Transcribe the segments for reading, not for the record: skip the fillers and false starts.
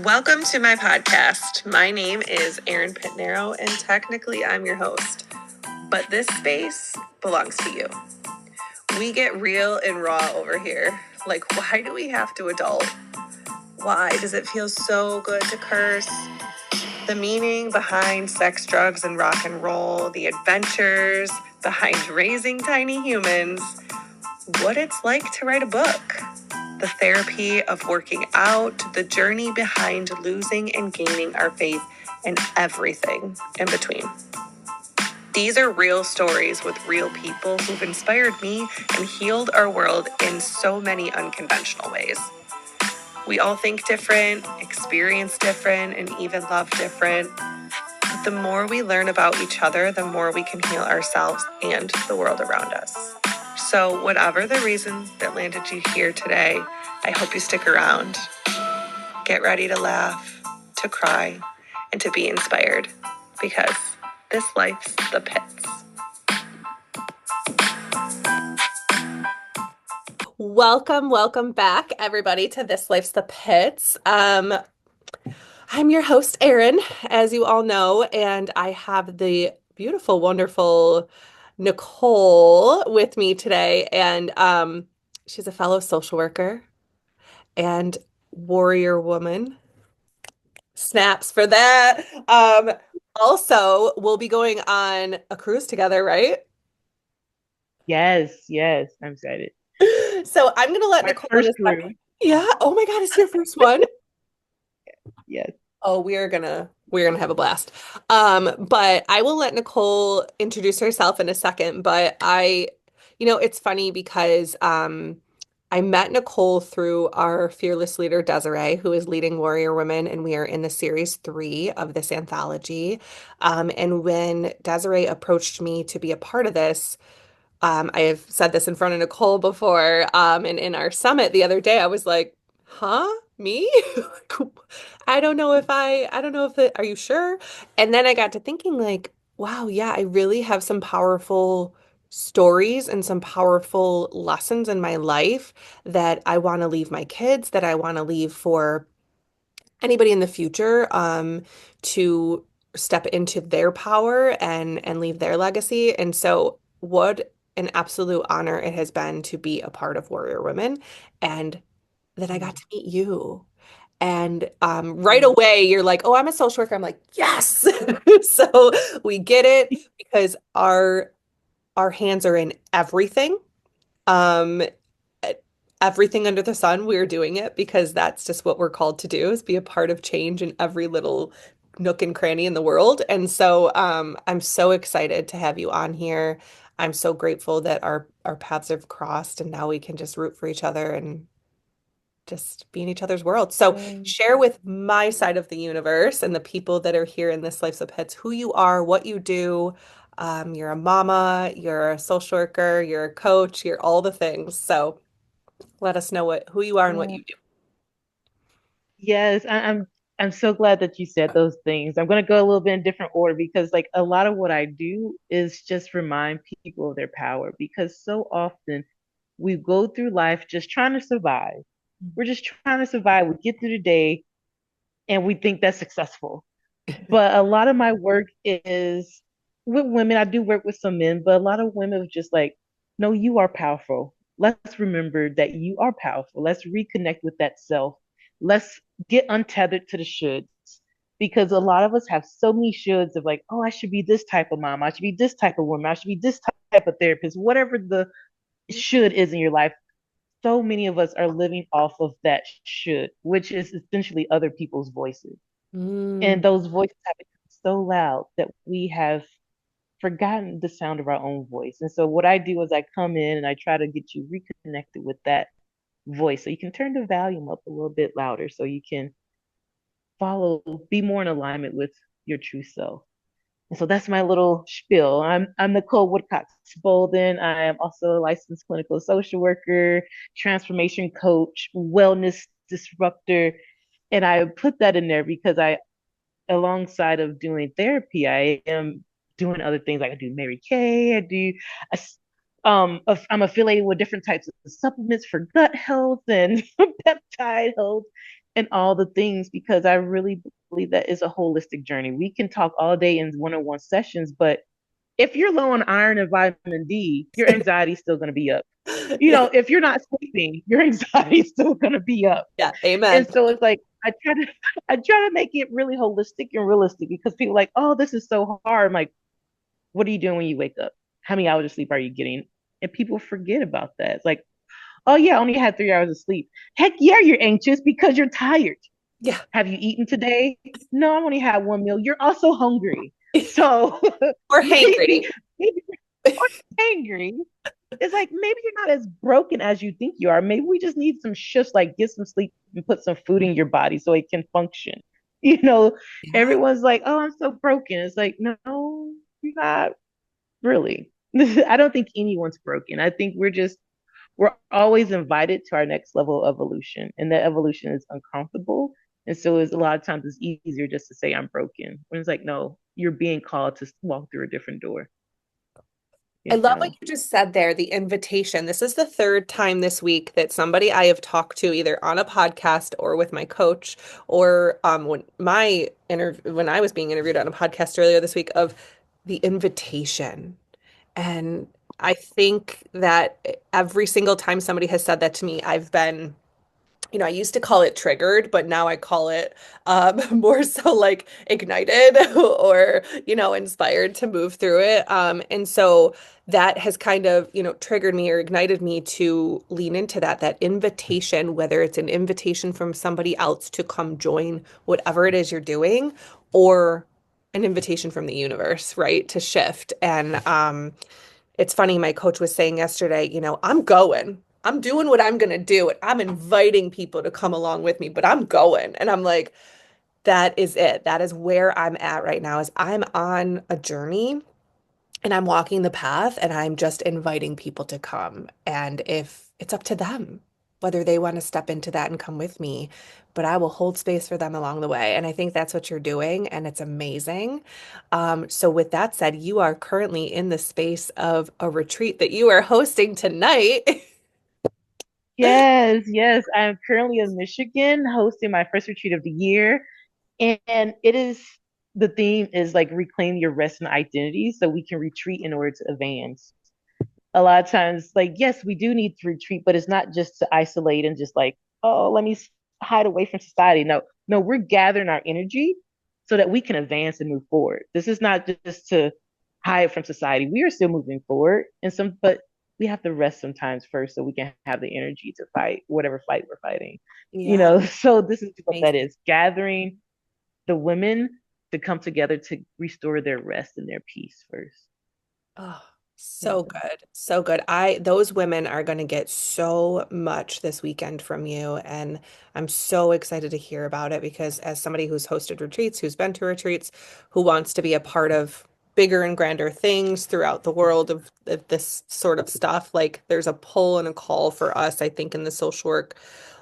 Welcome to my podcast. My name is Erin Pitnero, and technically I'm your host. But this space belongs to you. We get real and raw over here. Like, why do we have to adult? Why does it feel so good to curse? The meaning behind sex, drugs, and rock and roll, the adventures behind raising tiny humans, what it's like to write a book, the therapy of working out, the journey behind losing and gaining our faith, and everything in between. These are real stories with real people who've inspired me and healed our world in so many unconventional ways. We all think different, experience different, and even love different. But the more we learn about each other, the more we can heal ourselves and the world around us. So whatever the reason that landed you here today, I hope you stick around. Get ready to laugh, to cry, and to be inspired, because this life's the pits. Welcome back, everybody, to This Life's the Pits. I'm your host, Erin, as you all know, and I have the beautiful, wonderful Nicole with me today, and she's a fellow social worker and warrior woman. Snaps for that. Also, we'll be going on a cruise together, right? Yes, I'm excited. So I'm gonna let My Nicole in a first second. cruise. Yeah. Oh my God, it's your first one. Yes. Oh, we're gonna have a blast. But I will let Nicole introduce herself in a second. But it's funny because I met Nicole through our fearless leader Desiree, who is leading Warrior Women, and we are in the series 3 of this anthology. And when Desiree approached me to be a part of this, I have said this in front of Nicole before, and in our summit the other day, I was like, huh? Me? I don't know if it, are you sure? And then I got to thinking like, wow, yeah, I really have some powerful stories and some powerful lessons in my life that I want to leave my kids, that I want to leave for anybody in the future, to step into their power and leave their legacy. And so what an absolute honor it has been to be a part of Warrior Women, and that I got Mm. to meet you. And right Mm. away, you're like, "Oh, I'm a social worker." I'm like, "Yes!" So we get it because our hands are in everything. Um, everything under the sun, we're doing it because that's just what we're called to do, is be a part of change in every little nook and cranny in the world. And so I'm so excited to have you on here. I'm so grateful that our paths have crossed and now we can just root for each other and just be in each other's world. So Um, share with my side of the universe and the people that are here in this Life's of Pets who you are, what you do. You're a mama, you're a social worker, you're a coach, you're all the things. So let us know who you are and what uh, you do. yes, I'm so glad that you said those things. I'm gonna go a little bit in different order because like a lot of what I do is just remind people of their power because so often we go through life just trying to survive. We're just trying to survive. We get through the day and we think that's successful. But a lot of my work is with women. I do work with some men, but a lot of women are just like, no, you are powerful. Let's remember that you are powerful. Let's reconnect with that self. Let's get untethered to the shoulds. Because a lot of us have so many shoulds of like, oh, I should be this type of mom. I should be this type of woman. I should be this type of therapist. Whatever the should is in your life, so many of us are living off of that should, which is essentially other people's voices. Mm. And those voices have become so loud that we have forgotten the sound of our own voice. And so what I do is I come in and I try to get you reconnected with that voice. So you can turn the volume up a little bit louder so you can follow, be more in alignment with your true self. And so that's my little spiel. I'm Nicole Woodcox Bolden. I am also a licensed clinical social worker, transformation coach, wellness disruptor. And I put that in there because alongside of doing therapy, I am doing other things. Like I do Mary Kay. I'm affiliated with different types of supplements for gut health and peptide health. and all the things because I really believe that is a holistic journey. We can talk all day in one-on-one sessions, but if you're low on iron and vitamin D, your anxiety is still going to be up. Yeah. If you're not sleeping, your anxiety is still going to be up. Yeah. Amen. And so it's like I try to make it really holistic and realistic because people are like, oh, this is so hard. I'm like, what are you doing when you wake up? How many hours of sleep are you getting? And people forget about that. It's like, oh yeah, I only had 3 hours of sleep. Heck yeah, you're anxious because you're tired. Yeah. Have you eaten today? No, I've only had one meal. You're also hungry. So Or maybe, hangry. maybe or angry. It's like maybe you're not as broken as you think you are. Maybe we just need some shifts, like get some sleep and put some food in your body so it can function. You know, Yeah. everyone's like, oh, I'm so broken. It's like, no, you're not really. I don't think anyone's broken. I think we're always invited to our next level of evolution, and that evolution is uncomfortable. And so it's a lot of times it's easier just to say I'm broken. When it's like, no, you're being called to walk through a different door, I you love what know. you just said there, the invitation. This is the third time this week that somebody I have talked to either on a podcast or with my coach or when I was being interviewed on a podcast earlier this week of the invitation. And I think that every single time somebody has said that to me, I've been I used to call it triggered, but now I call it more so like ignited or, inspired to move through it. And so that has kind of, triggered me or ignited me to lean into that invitation, whether it's an invitation from somebody else to come join whatever it is you're doing, or an invitation from the universe, right, to shift. And it's funny, my coach was saying yesterday, I'm going. I'm doing what I'm going to do. And I'm inviting people to come along with me, but I'm going. And I'm like, that is it. That is where I'm at right now is I'm on a journey and I'm walking the path and I'm just inviting people to come. And if it's up to them, whether they want to step into that and come with me, but I will hold space for them along the way. And I think that's what you're doing, and it's amazing. So, with that said, you are currently in the space of a retreat that you are hosting tonight. Yes, yes. I'm currently in Michigan hosting my first retreat of the year. And it is the theme is like reclaim your rest and identity so we can retreat in order to advance. A lot of times, like, yes, we do need to retreat, but it's not just to isolate and just like, oh, let me hide away from society. No, no, we're gathering our energy so that we can advance and move forward. This is not just to hide from society. We are still moving forward, but we have to rest sometimes first so we can have the energy to fight whatever fight we're fighting. Yeah, So this is what that amazing. is: gathering the women to come together to restore their rest and their peace first. Oh, so Yeah. good. So good. Those women are going to get so much this weekend from you. And I'm so excited to hear about it because as somebody who's hosted retreats, who's been to retreats, who wants to be a part of bigger and grander things throughout the world of this sort of stuff, like there's a pull and a call for us, I think, in the social work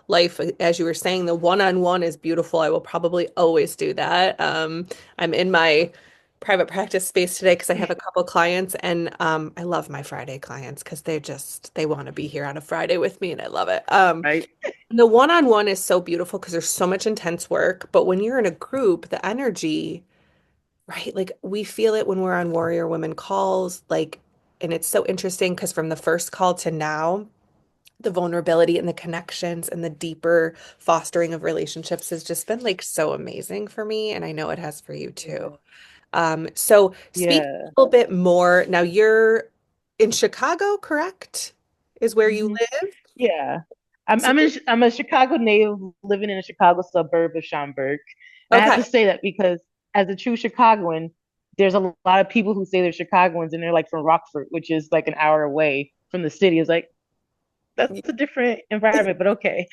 life. As you were saying, the one-on-one is beautiful. I will probably always do that. I'm in my private practice space today because I have a couple clients, and I love my Friday clients because they want to be here on a Friday with me, and I love it. Right. The one-on-one is so beautiful because there's so much intense work, but when you're in a group, the energy, right? Like we feel it when we're on Warrior Women calls, like, and it's so interesting because from the first call to now, the vulnerability and the connections and the deeper fostering of relationships has just been like so amazing for me, and I know it has for you too. Yeah. So speak a Yeah. little bit more. Now you're in Chicago, correct? Is where you Hmm. live? Yeah. So, I'm a Chicago native living in a Chicago suburb of Schaumburg. I have okay. to say that because as a true Chicagoan, there's a lot of people who say they're Chicagoans and they're like from Rockford, which is like an hour away from the city. It's like that's a different environment, but okay.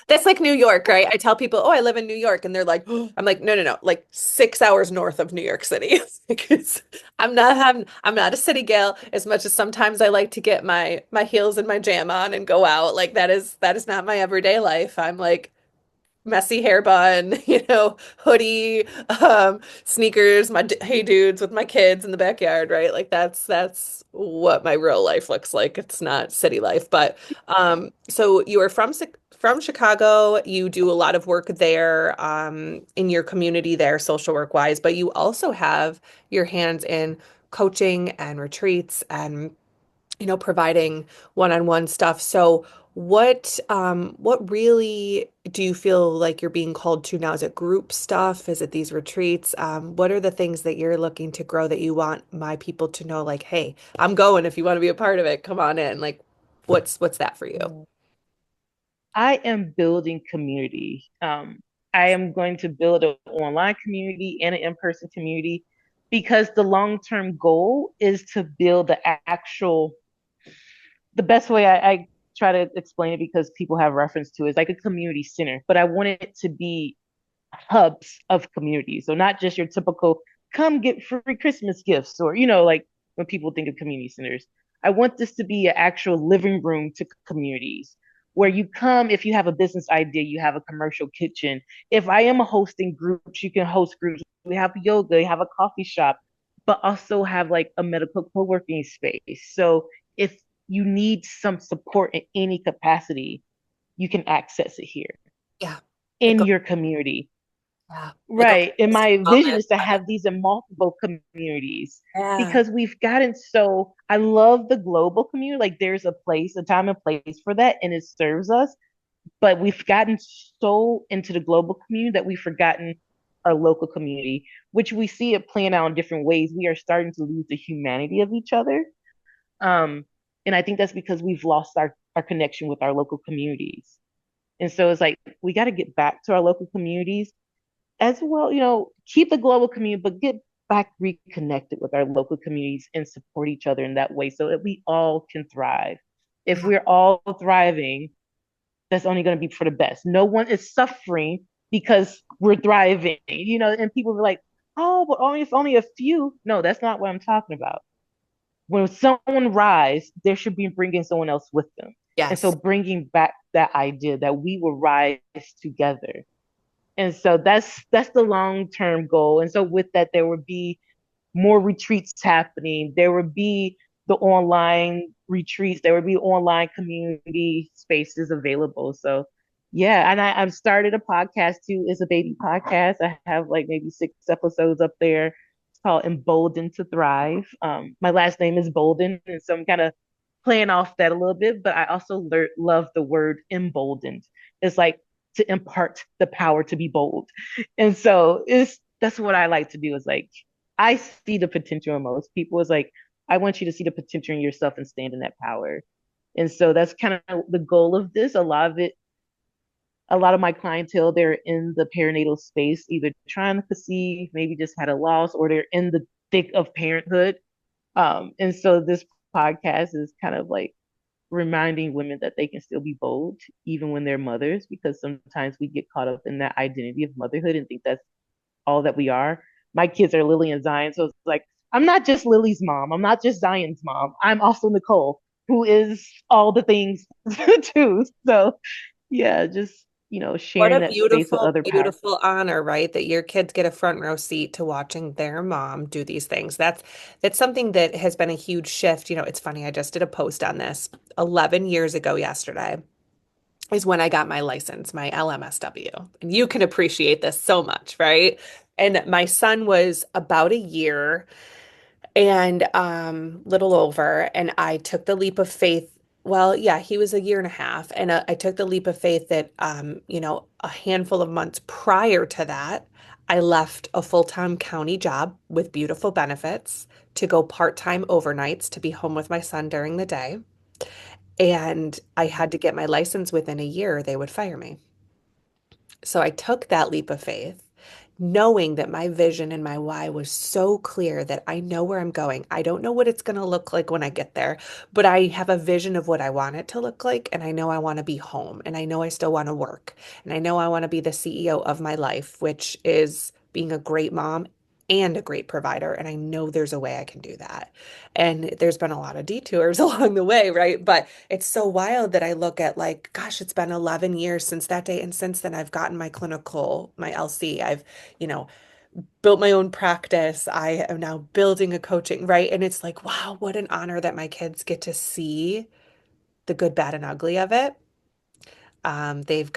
That's like New York, right? I tell people, oh, I live in New York, and they're like, I'm like, no, no, no, like 6 hours north of New York City. Like I'm not a city gal as much as sometimes I like to get my heels and my jam on and go out. Like that is not my everyday life. I'm like messy hair bun, hoodie, sneakers, my hey dudes with my kids in the backyard, right? Like that's what my real life looks like. It's not city life. But so you are from Chicago. You do a lot of work there, in your community there, social work wise, but you also have your hands in coaching and retreats and providing one-on-one stuff. So what really do you feel like you're being called to now? Is it group stuff? Is it these retreats? What are the things that you're looking to grow that you want my people to know, like, hey, I'm going if you want to be a part of it, come on in. Like, what's that for you? Mm. I am building community. I am going to build an online community and an in-person community because the long-term goal is to build the best way I try to explain it because people have reference to it is like a community center, but I want it to be hubs of community. So not just your typical come get free Christmas gifts or, like when people think of community centers. I want this to be an actual living room to communities where you come if you have a business idea, you have a commercial kitchen. If I am hosting groups, you can host groups. We have yoga, you have a coffee shop, but also have like a medical co-working space. So if you need some support in any capacity, you can access it here Yeah. It in goes, your community. yeah. It goes Right. And my vision is to wellness. have these in multiple communities Yeah. because we've gotten so, I love the global community. Like there's a place, a time and place for that, and it serves us. But we've gotten so into the global community that we've forgotten our local community, which we see it playing out in different ways. We are starting to lose the humanity of each other. Um, and I think that's because we've lost our connection with our local communities. And so it's like we got to get back to our local communities as well, keep the global community, but get back reconnected with our local communities and support each other in that way so that we all can thrive. If Yeah. we're all thriving, that's only going to be for the best. No one is suffering because we're thriving, and people are like, oh, but only if only a few. No, that's not what I'm talking about. When someone rise, there should be bringing someone else with them. And so Yes. bringing back that idea that we will rise together, and so that's the long term goal. And so with that, there would be more retreats happening. There would be the online retreats. There would be online community spaces available. So yeah, and I've started a podcast too. It's a baby podcast. I have like maybe 6 episodes up there. It's called Emboldened to Thrive. My last name is Bolden, and so I'm kind of playing off that a little bit. But I also love the word emboldened. It's like to impart the power to be bold. And so it's that's what I like to do is like I see the potential in most people. Is like I want you to see the potential in yourself and stand in that power. And so that's kind of the goal of this. A lot of my clientele, they're in the perinatal space, either trying to conceive, maybe just had a loss, or they're in the thick of parenthood. And so this podcast is kind of like reminding women that they can still be bold even when they're mothers, because sometimes we get caught up in that identity of motherhood and think that's all that we are. My kids are Lily and Zion, so it's like I'm not just Lily's mom. I'm not just Zion's mom. I'm also Nicole, who is all the things too. So yeah, just What sharing a that space with beautiful, other power. beautiful honor, right? That your kids get a front row seat to watching their mom do these things. That's something that has been a huge shift. It's funny, I just did a post on this 11 years ago yesterday is when I got my license, my LMSW. And you can appreciate this so much, right? And my son was about a year and little over, and I took the leap of faith. Well, yeah, he was a year and a half, and I took the leap of faith that a handful of months prior to that, I left a full-time county job with beautiful benefits to go part-time overnights to be home with my son during the day, and I had to get my license within a year, or they would fire me. So I took that leap of faith, knowing that my vision and my why was so clear that I know where I'm going. I don't know what it's going to look like when I get there, but I have a vision of what I want it to look like. And I know I want to be home, and I know I still want to work. And I know I want to be the CEO of my life, which is being a great mom and a great provider. And I know there's a way I can do that. And there's been a lot of detours along the way, right? But it's so wild that I look at like, gosh, it's been 11 years since that day. And since then, I've gotten my clinical, my LC. I've, you know, built my own practice. I am now building a coaching, right? And it's like, wow, what an honor that my kids get to see the good, bad, and ugly of it. They've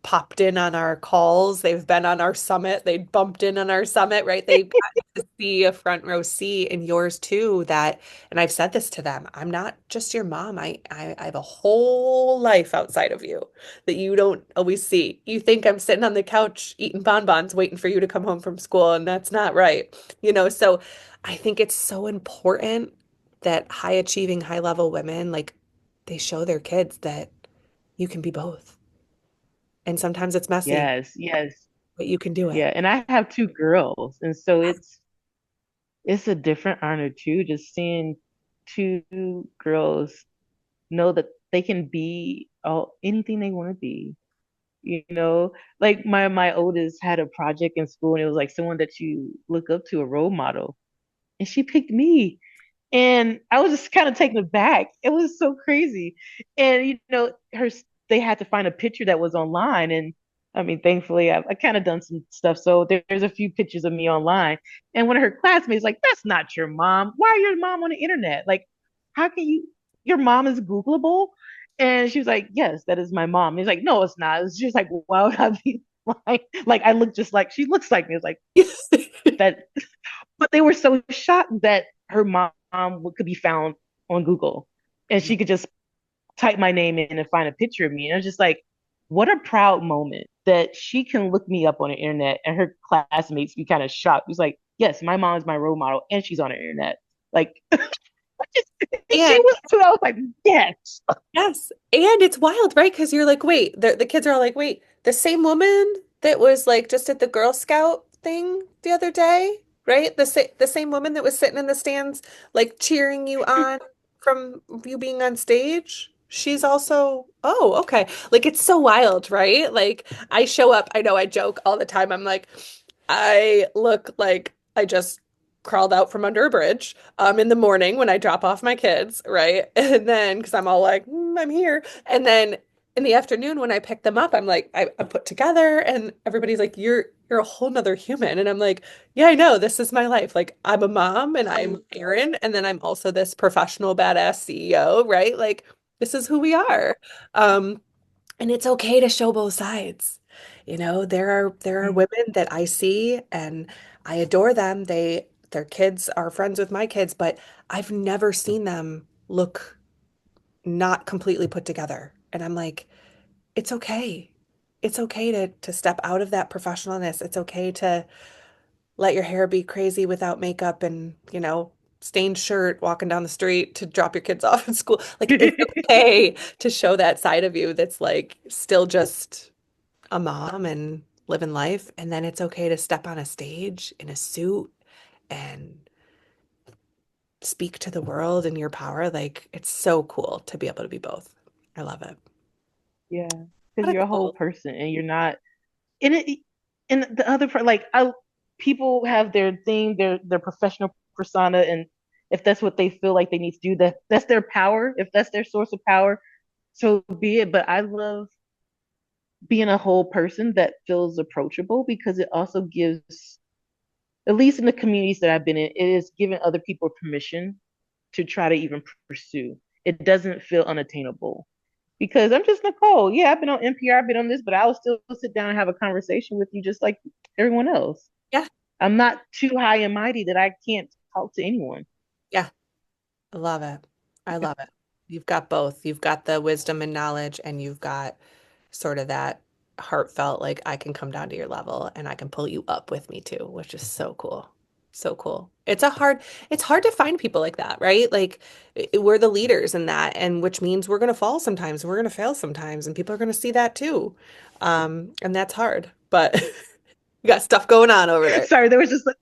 popped in on our calls. They've been on our summit. They bumped in on our summit, right? They've gotten to see a front row seat in yours too. That, and I've said this to them, I'm not just your mom. I have a whole life outside of you that you don't always see. You think I'm sitting on the couch eating bonbons waiting for you to come home from school, and that's not right. So I think it's so important that high achieving, high level women, like, they show their kids that you can be both. And sometimes it's messy, Yes, yes. but you can do it. Yeah, and I have two girls, and so it's a different honor too, just seeing two girls know that they can be anything they want to be. Like my oldest had a project in school, and it was like someone that you look up to, a role model, and she picked me. And I was just kind of taken aback. It was so crazy. And they had to find a picture that was online. And I mean, thankfully, I kind of done some stuff. So there's a few pictures of me online. And one of her classmates like, "That's not your mom. Why are your mom on the internet? Like, how can your mom is Googleable?" And she was like, "Yes, that is my mom." And he's like, "No, it's not." It's just like, why would I be like I look just like she looks like me. It's like that. But they were so shocked that her mom could be found on Google, and she could just type my name in and find a picture of me. And I was just like, what a proud moment that she can look me up on the internet, and her classmates be kind of shocked. It's like, yes, my mom is my role model, and she's on the internet. Like, she And was too. I was like, yes. yes. And it's wild, right? Because you're like, wait, the kids are all like, wait, the same woman that was like just at the Girl Scout thing the other day, right? The same woman that was sitting in the stands, like cheering you on from you being on stage. She's also, oh, okay. Like, it's so wild, right? Like, I show up, I know I joke all the time. I'm like, I look like I just crawled out from under a bridge in the morning when I drop off my kids, right? And then because I'm all like, I'm here. And then in the afternoon when I pick them up, I'm like, I'm put together, and everybody's like, you're a whole nother human. And I'm like, yeah, I know, this is my life. Like, I'm a mom and I'm Erin, and then I'm also this professional badass CEO, right? Like, this is who we are. Um, and it's okay to show both sides. There are women that I see and I adore them. Their kids are friends with my kids, but I've never seen them look not completely put together. And I'm like, it's okay. It's okay to step out of that professionalness. It's okay to let your hair be crazy without makeup and, stained shirt walking down the street to drop your kids off at school. Like, it's okay to show that side of you that's like still just a mom and living life. And then it's okay to step on a stage in a suit and speak to the world in your power. Like, it's so cool to be able to be both. I love it. Yeah, because What a you're a whole cool. person, and you're not in it. And the other part, like, people have their thing, their professional persona, and if that's what they feel like they need to do, that's their power. If that's their source of power, so be it. But I love being a whole person that feels approachable, because it also gives, at least in the communities that I've been in, it is giving other people permission to try to even pursue. It doesn't feel unattainable, because I'm just Nicole. Yeah, I've been on NPR, I've been on this, but I will still sit down and have a conversation with you just like everyone else. Yeah. I'm not too high and mighty that I can't talk to anyone. Yeah. I love it. I love it. You've got both. You've got the wisdom and knowledge, and you've got sort of that heartfelt, like, I can come down to your level and I can pull you up with me too, which is so cool. So cool. It's hard to find people like that, right? Like, we're the leaders in that, and which means we're going to fall sometimes, we're going to fail sometimes, and people are going to see that too. And that's hard, but you got stuff going on over there. Sorry, there was just like,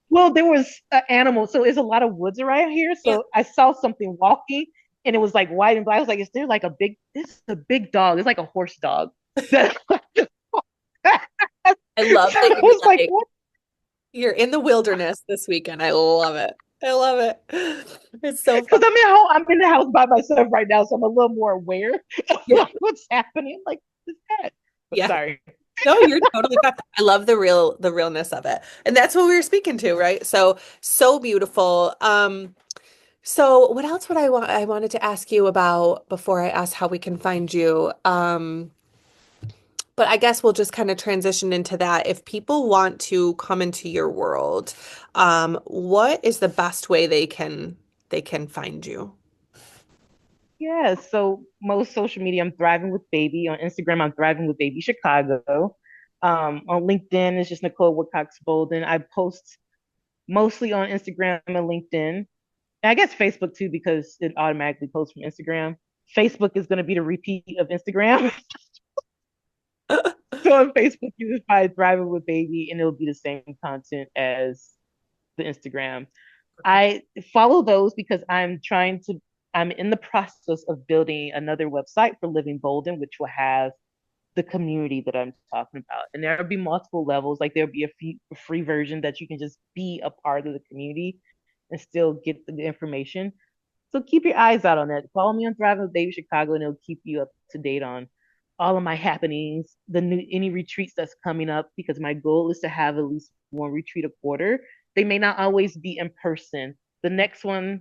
well, there was an animal. So there's a lot of woods around here. Yeah. So I saw something walking, and it was like white and black. I was like, is there like this is a big dog. It's like a horse dog. So I love that I you're was like, like, what? You're in the wilderness this weekend. I love it. I love it. It's so Because fun. I'm in the house by myself right now, so I'm a little more aware of Yeah. like what's happening. Like, what's that? But Yeah. sorry. No, you're totally fine. I love the realness of it. And that's what we were speaking to, right? So, so beautiful. So what else would I wanted to ask you about before I ask how we can find you? But I guess we'll just kind of transition into that. If people want to come into your world, what is the best way they can find you? Yeah, so most social media, I'm thriving with baby. On Instagram, I'm thriving with baby Chicago. On LinkedIn, it's just Nicole Woodcox Bolden. I post mostly on Instagram and LinkedIn. And I guess Facebook too, because it automatically posts from Instagram. Facebook is going to be the repeat of Instagram. So on Facebook, you just find thriving with baby, and it'll be the same content as the Instagram. I follow those because I'm in the process of building another website for Living Bolden, which will have the community that I'm talking about. And there'll be multiple levels. Like there'll be a free version that you can just be a part of the community and still get the information. So keep your eyes out on that. Follow me on Thriving with Baby Chicago, and it'll keep you up to date on all of my happenings, the new any retreats that's coming up, because my goal is to have at least one retreat a quarter. They may not always be in person. The next one,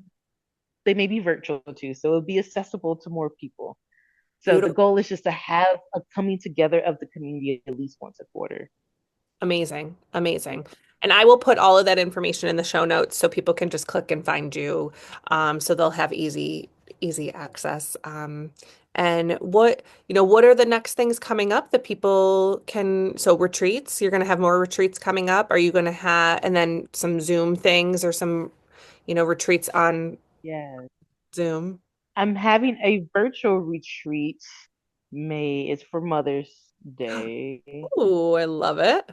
they may be virtual too, so it'll be accessible to more people. So the Beautiful. goal is just to have a coming together of the community at least once a quarter. Amazing. Amazing. And I will put all of that information in the show notes so people can just click and find you. So they'll have easy access. And what are the next things coming up that people can, so retreats, you're going to have more retreats coming up. Are you going to have, and then some Zoom things or some, retreats on Yeah. Zoom? I'm having a virtual retreat. May is for Mother's Day. Ooh, I love it.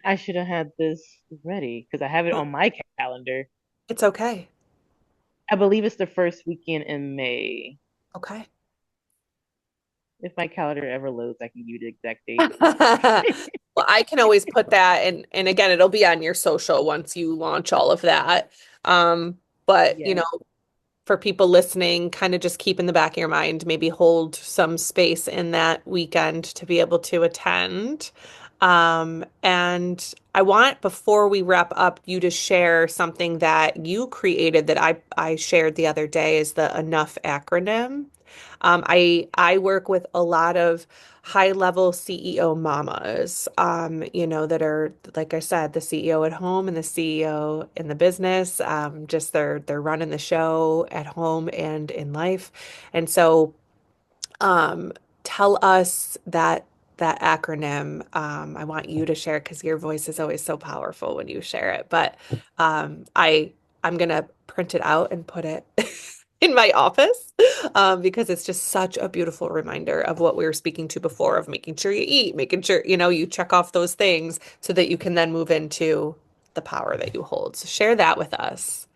I should have had this ready because I have it on my calendar. It's okay. I believe it's the first weekend in May. Okay. If my calendar ever loads, I can give you the exact date. Well, I can always put that and again, it'll be on your social once you launch all of that. Um, but Yes. for people listening, kind of just keep in the back of your mind, maybe hold some space in that weekend to be able to attend. And I want, before we wrap up, you to share something that you created that I shared the other day is the Enough acronym. I work with a lot of high level CEO mamas, that are, like I said, the CEO at home and the CEO in the business. Just they're running the show at home and in life. And so um, tell us that acronym. I want you to share because your voice is always so powerful when you share it. But I'm gonna print it out and put it in my office because it's just such a beautiful reminder of what we were speaking to before of making sure you eat, making sure you check off those things so that you can then move into the power that you hold. So share that with us.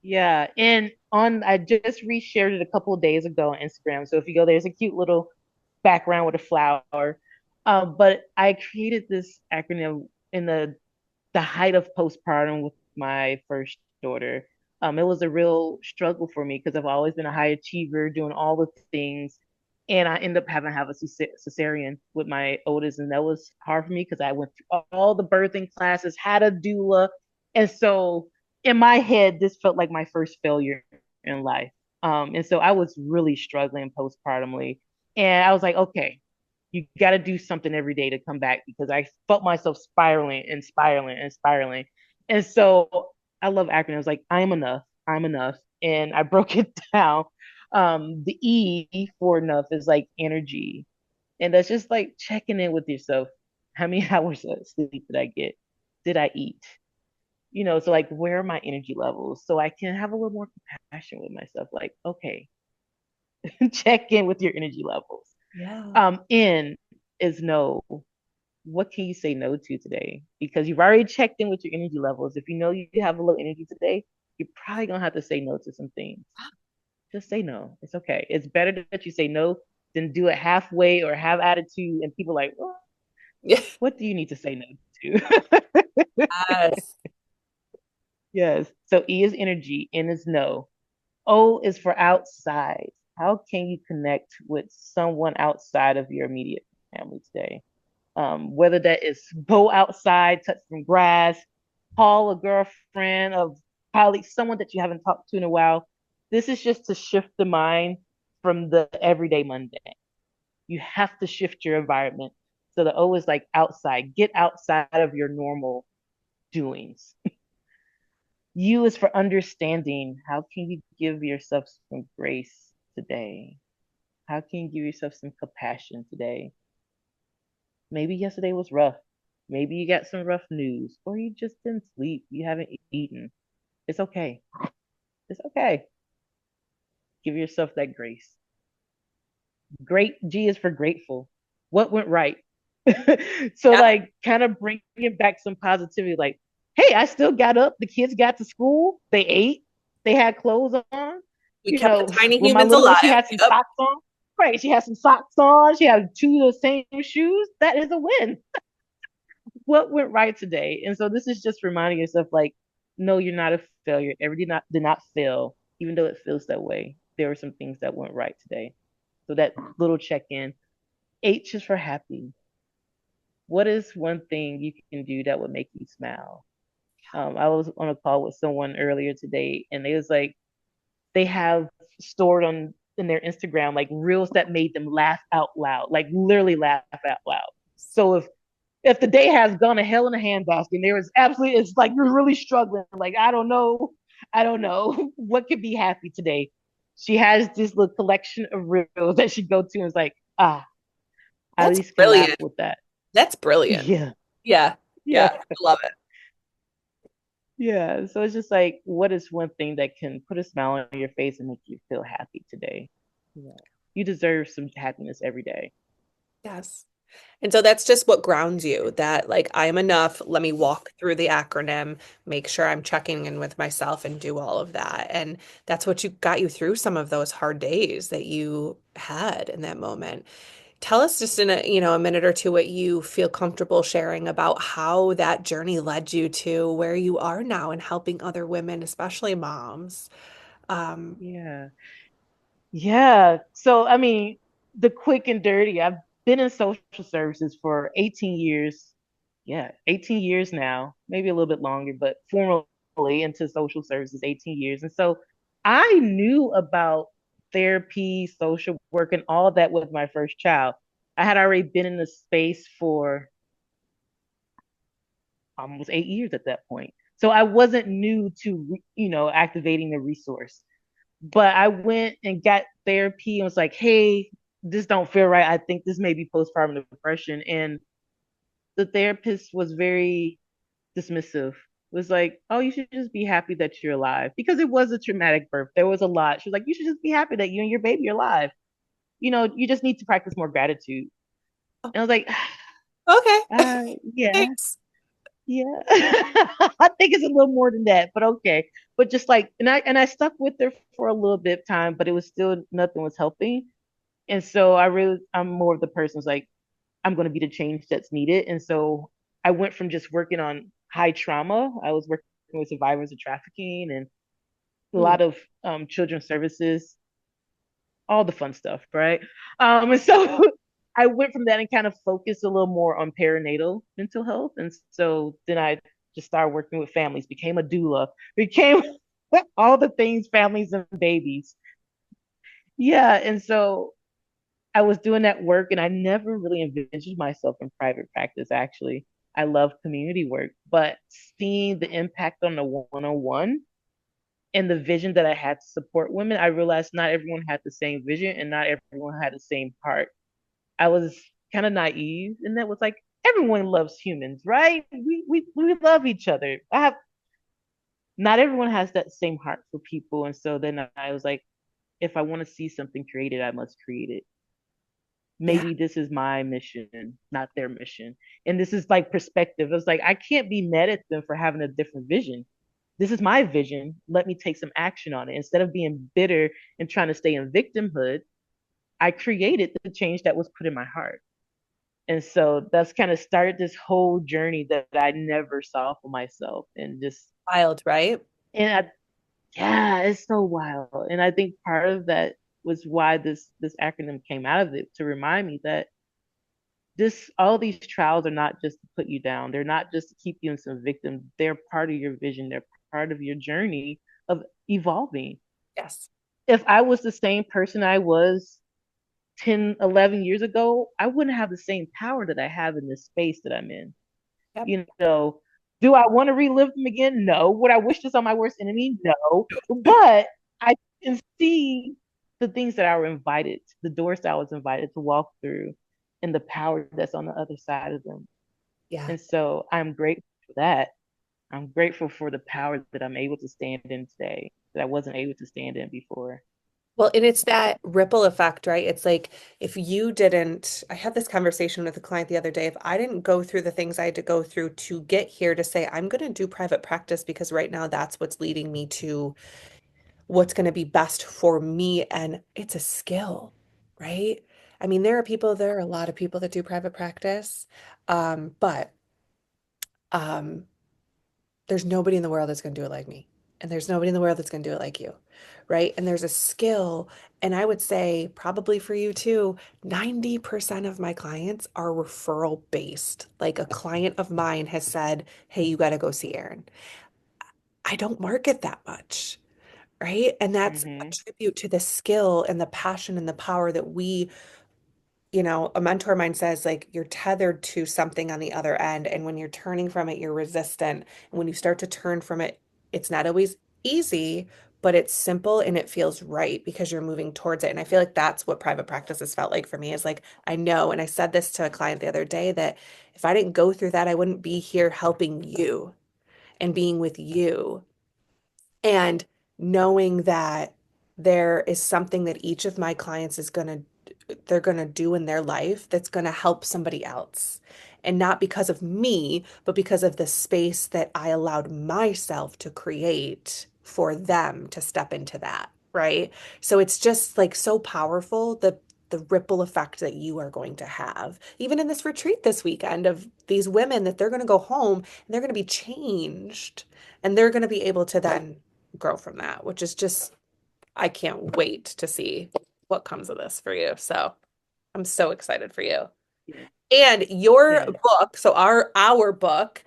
Yeah, and on I just reshared it a couple of days ago on Instagram. So if you go, there's a cute little background with a flower. But I created this acronym in the height of postpartum with my first daughter. It was a real struggle for me because I've always been a high achiever, doing all the things, and I ended up having to have a cesarean with my oldest, and that was hard for me because I went through all the birthing classes, had a doula, and so in my head, this felt like my first failure in life. And so I was really struggling postpartumly, and I was like, okay, you got to do something every day to come back because I felt myself spiraling and spiraling and spiraling. And so I love acronyms like I'm enough, I'm enough. And I broke it down. The E for enough is like energy. And that's just like checking in with yourself. How many hours of sleep did I get? Did I eat? So like where are my energy levels? So I can have a little more compassion with myself. Like, okay, check in with your energy levels. Yeah. In is no. What can you say no to today? Because you've already checked in with your energy levels. If you know you have a low energy today, you're probably gonna have to say no to some things. Just say no. It's okay. It's better that you say no than do it halfway or have attitude and people like, well, Yeah. what do you need to say no to. Yes. Yes. So E is energy, N is no. O is for outside. How can you connect with someone outside of your immediate family today? Whether that is go outside, touch some grass, call a girlfriend, a colleague, someone that you haven't talked to in a while. This is just to shift the mind from the everyday mundane. You have to shift your environment. So the O is like outside. Get outside of your normal doings. U is for understanding. How can you give yourself some grace today? How can you give yourself some compassion today? Maybe yesterday was rough. Maybe you got some rough news, or you just didn't sleep. You haven't eaten. It's okay. It's okay. Give yourself that grace. Great G is for grateful. What went right? So, Yeah. like, kind of bringing back some positivity. Like, hey, I still got up. The kids got to school. They ate. They had clothes on. We kept the tiny With my humans little one, she alive. had some Yep. socks on. Right. She had some socks on. She had two of the same shoes. That is a win. What went right today? And so this is just reminding yourself, like, no, you're not a failure. Everything did not fail, even though it feels that way. There were some things that went right today. So that little check in. H is for happy. What is one thing you can do that would make you smile? I was on a call with someone earlier today, and they was like, they have stored on in their Instagram like reels that made them laugh out loud, like literally laugh out loud. So if the day has gone to hell in a handbasket and there was absolutely, it's like you're really struggling, like I don't know what could be happy today. She has this little collection of reels that she go to and is like, I at That's least can laugh brilliant. with that. That's brilliant. Yeah, Yeah. yeah, Yeah. I love it. yeah. So it's just like, what is one thing that can put a smile on your face and make you feel happy today? Yeah. You deserve some happiness every day. Yes. And so that's just what grounds you that, like, I am enough. Let me walk through the acronym, make sure I'm checking in with myself and do all of that. And that's what you got you through some of those hard days that you had in that moment. Tell us just in a minute or two what you feel comfortable sharing about how that journey led you to where you are now and helping other women, especially moms. Um, Yeah. Yeah. So, I mean, the quick and dirty, I've been in social services for 18 years. Yeah, 18 years now, maybe a little bit longer, but formally into social services, 18 years. And so I knew about therapy, social work, and all that with my first child. I had already been in the space for almost 8 years at that point. So I wasn't new to, activating the resource. But I went and got therapy and was like, hey, this don't feel right. I think this may be postpartum depression. And the therapist was very dismissive. Was like, oh, you should just be happy that you're alive. Because it was a traumatic birth. There was a lot. She was like, you should just be happy that you and your baby are alive. You just need to practice more gratitude. And I was like, okay. yeah, Thanks. yeah. I think it's a little more than that, but okay. But just like, and I stuck with her for a little bit of time, but it was still nothing was helping. And so I'm more of the person who's like, I'm going to be the change that's needed. And so I went from just working on high trauma. I was working with survivors of trafficking and a Hmm. lot of children's services, all the fun stuff, right? And so I went from that and kind of focused a little more on perinatal mental health. And so then I just started working with families, became a doula, became all the things families and babies. Yeah. And so I was doing that work and I never really envisioned myself in private practice, actually. I love community work, but seeing the impact on the one on one and the vision that I had to support women, I realized not everyone had the same vision and not everyone had the same heart. I was kind of naive, and that was like, everyone loves humans, right? We love each other. Not everyone has that same heart for people. And so then I was like, if I want to see something created, I must create it. Yeah. Maybe this is my mission, not their mission. And this is like perspective. It's like I can't be mad at them for having a different vision. This is my vision. Let me take some action on it. Instead of being bitter and trying to stay in victimhood, I created the change that was put in my heart. And so that's kind of started this whole journey that I never saw for myself. And just, Wild, right? and I, yeah, it's so wild. And I think part of that was why this acronym came out of it, to remind me that this all these trials are not just to put you down. They're not just to keep you in some victim. They're part of your vision. They're part of your journey of evolving. Yes. If I was the same person I was 10, 11 years ago, I wouldn't have the same power that I have in this space that I'm in. Yep. You know, do I want to relive them again? No. Would I wish this on my worst enemy? No. But I can see the things that I were invited, the doors that I was invited to walk through, and the power that's on the other side of them. Yeah. And so I'm grateful for that. I'm grateful for the power that I'm able to stand in today that I wasn't able to stand in before. Well, and it's that ripple effect, right? It's like if you didn't, I had this conversation with a client the other day. If I didn't go through the things I had to go through to get here to say, I'm going to do private practice because right now that's what's leading me to what's going to be best for me. And it's a skill, right? I mean, there are a lot of people that do private practice, but um, there's nobody in the world that's going to do it like me. And there's nobody in the world that's going to do it like you. Right. And there's a skill. And I would say, probably for you too, 90% of my clients are referral based. Like a client of mine has said, hey, you got to go see Erin. I don't market that much. Right. And that's a Mm-hmm. tribute to the skill and the passion and the power that a mentor of mine says like you're tethered to something on the other end. And when you're turning from it, you're resistant. And when you start to turn from it, it's not always easy, but it's simple and it feels right because you're moving towards it. And I feel like that's what private practice has felt like for me is like, I know. And I said this to a client the other day that if I didn't go through that, I wouldn't be here helping you and being with you and knowing that there is something that each of my clients is going to they're going to do in their life that's going to help somebody else. And not because of me, but because of the space that I allowed myself to create for them to step into that, right? So it's just like so powerful the ripple effect that you are going to have, even in this retreat this weekend of these women that they're going to go home and they're going to be changed and they're going to be able to then grow from that, which is just, I can't wait to see what comes of this for you. So I'm so excited for you. Yeah. And your Yes. book, so our book,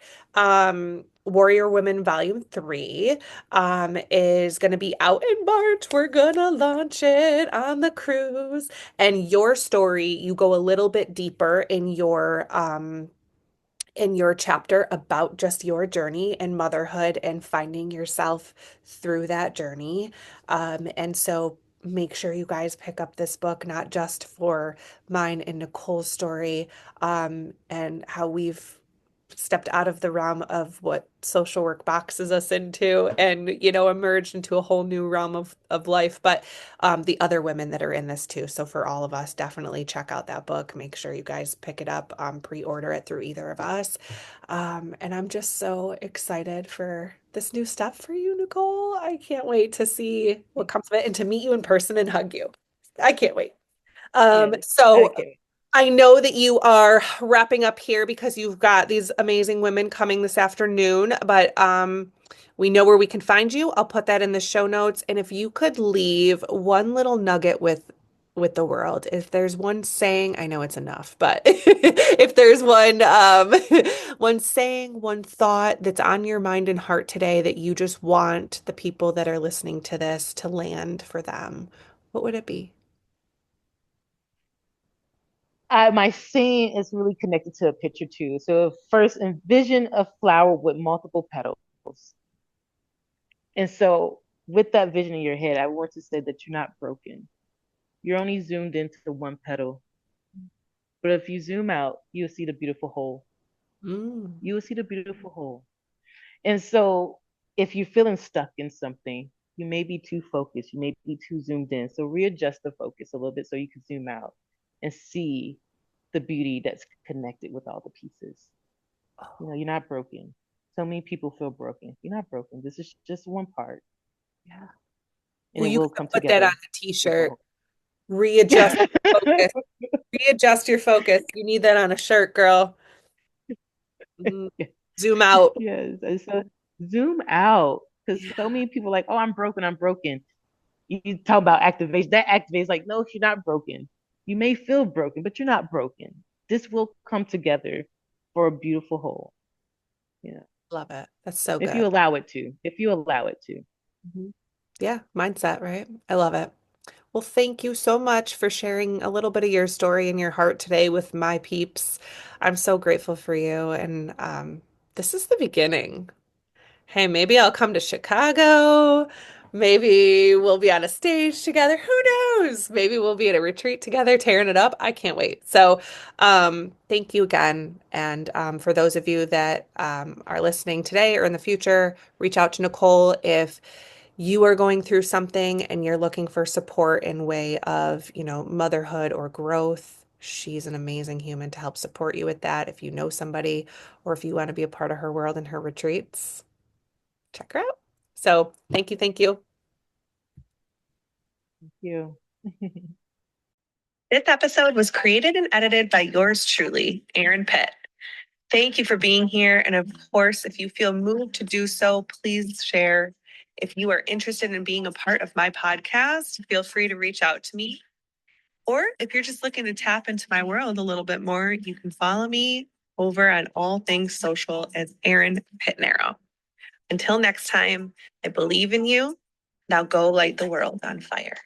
Warrior Women Volume 3, is going to be out in March. We're gonna launch it on the cruise. And your story, you go a little bit deeper in your chapter about just your journey and motherhood and finding yourself through that journey. And so make sure you guys pick up this book, not just for mine and Nicole's story, and how we've stepped out of the realm of what social work boxes us into and emerged into a whole new realm of life, but the other women that are in this too. So for all of us, definitely check out that book. Make sure you guys pick it up, pre-order it through either of us. And I'm just so excited for this new step for you, Nicole. I can't wait to see what comes of it and to meet you in person and hug you. I can't wait. Yes. So Okay. I know that you are wrapping up here because you've got these amazing women coming this afternoon, but we know where we can find you. I'll put that in the show notes. And if you could leave one little nugget with the world, if there's one saying, I know it's enough, but if there's one one saying, one thought that's on your mind and heart today that you just want the people that are listening to this to land for them, what would it be? My scene is really connected to a picture too. So first, envision a flower with multiple petals. And so with that vision in your head, I want to say that you're not broken. You're only zoomed into one petal. But if you zoom out, you'll see the beautiful whole. Mm. You will see the beautiful whole. And so if you're feeling stuck in something, you may be too focused, you may be too zoomed in. So readjust the focus a little bit so you can zoom out and see the beauty that's connected with all the pieces. You're not broken. So many people feel broken. You're not broken. This is just one part, Yeah. and Well, it you will can come put that on together a with the t-shirt. whole. Readjust focus. Readjust your focus. You need that on a shirt, girl. Mhm. Zoom out. Yes. And so zoom out because so many people are like, oh, I'm broken. I'm broken. You talk about activation. That activates like, no, you're not broken. You may feel broken, but you're not broken. This will come together for a beautiful whole. Yeah. Love it. That's so If good. you allow it to. If you allow it to. Mhm. Yeah, mindset, right? I love it. Well, thank you so much for sharing a little bit of your story and your heart today with my peeps. I'm so grateful for you. And this is the beginning. Hey, maybe I'll come to Chicago. Maybe we'll be on a stage together. Who knows? Maybe we'll be at a retreat together, tearing it up. I can't wait. So, thank you again. And for those of you that are listening today or in the future, reach out to Nicole if you are going through something and you're looking for support in way of, motherhood or growth. She's an amazing human to help support you with that. If you know somebody or if you want to be a part of her world and her retreats, check her out. So thank you. Thank you. Thank you. This episode was created and edited by yours truly, Erin Pitt. Thank you for being here. And of course, if you feel moved to do so, please share. If you are interested in being a part of my podcast, feel free to reach out to me. Or if you're just looking to tap into my world a little bit more, you can follow me over on all things social as Erin Pitnarrow. Until next time, I believe in you. Now go light the world on fire.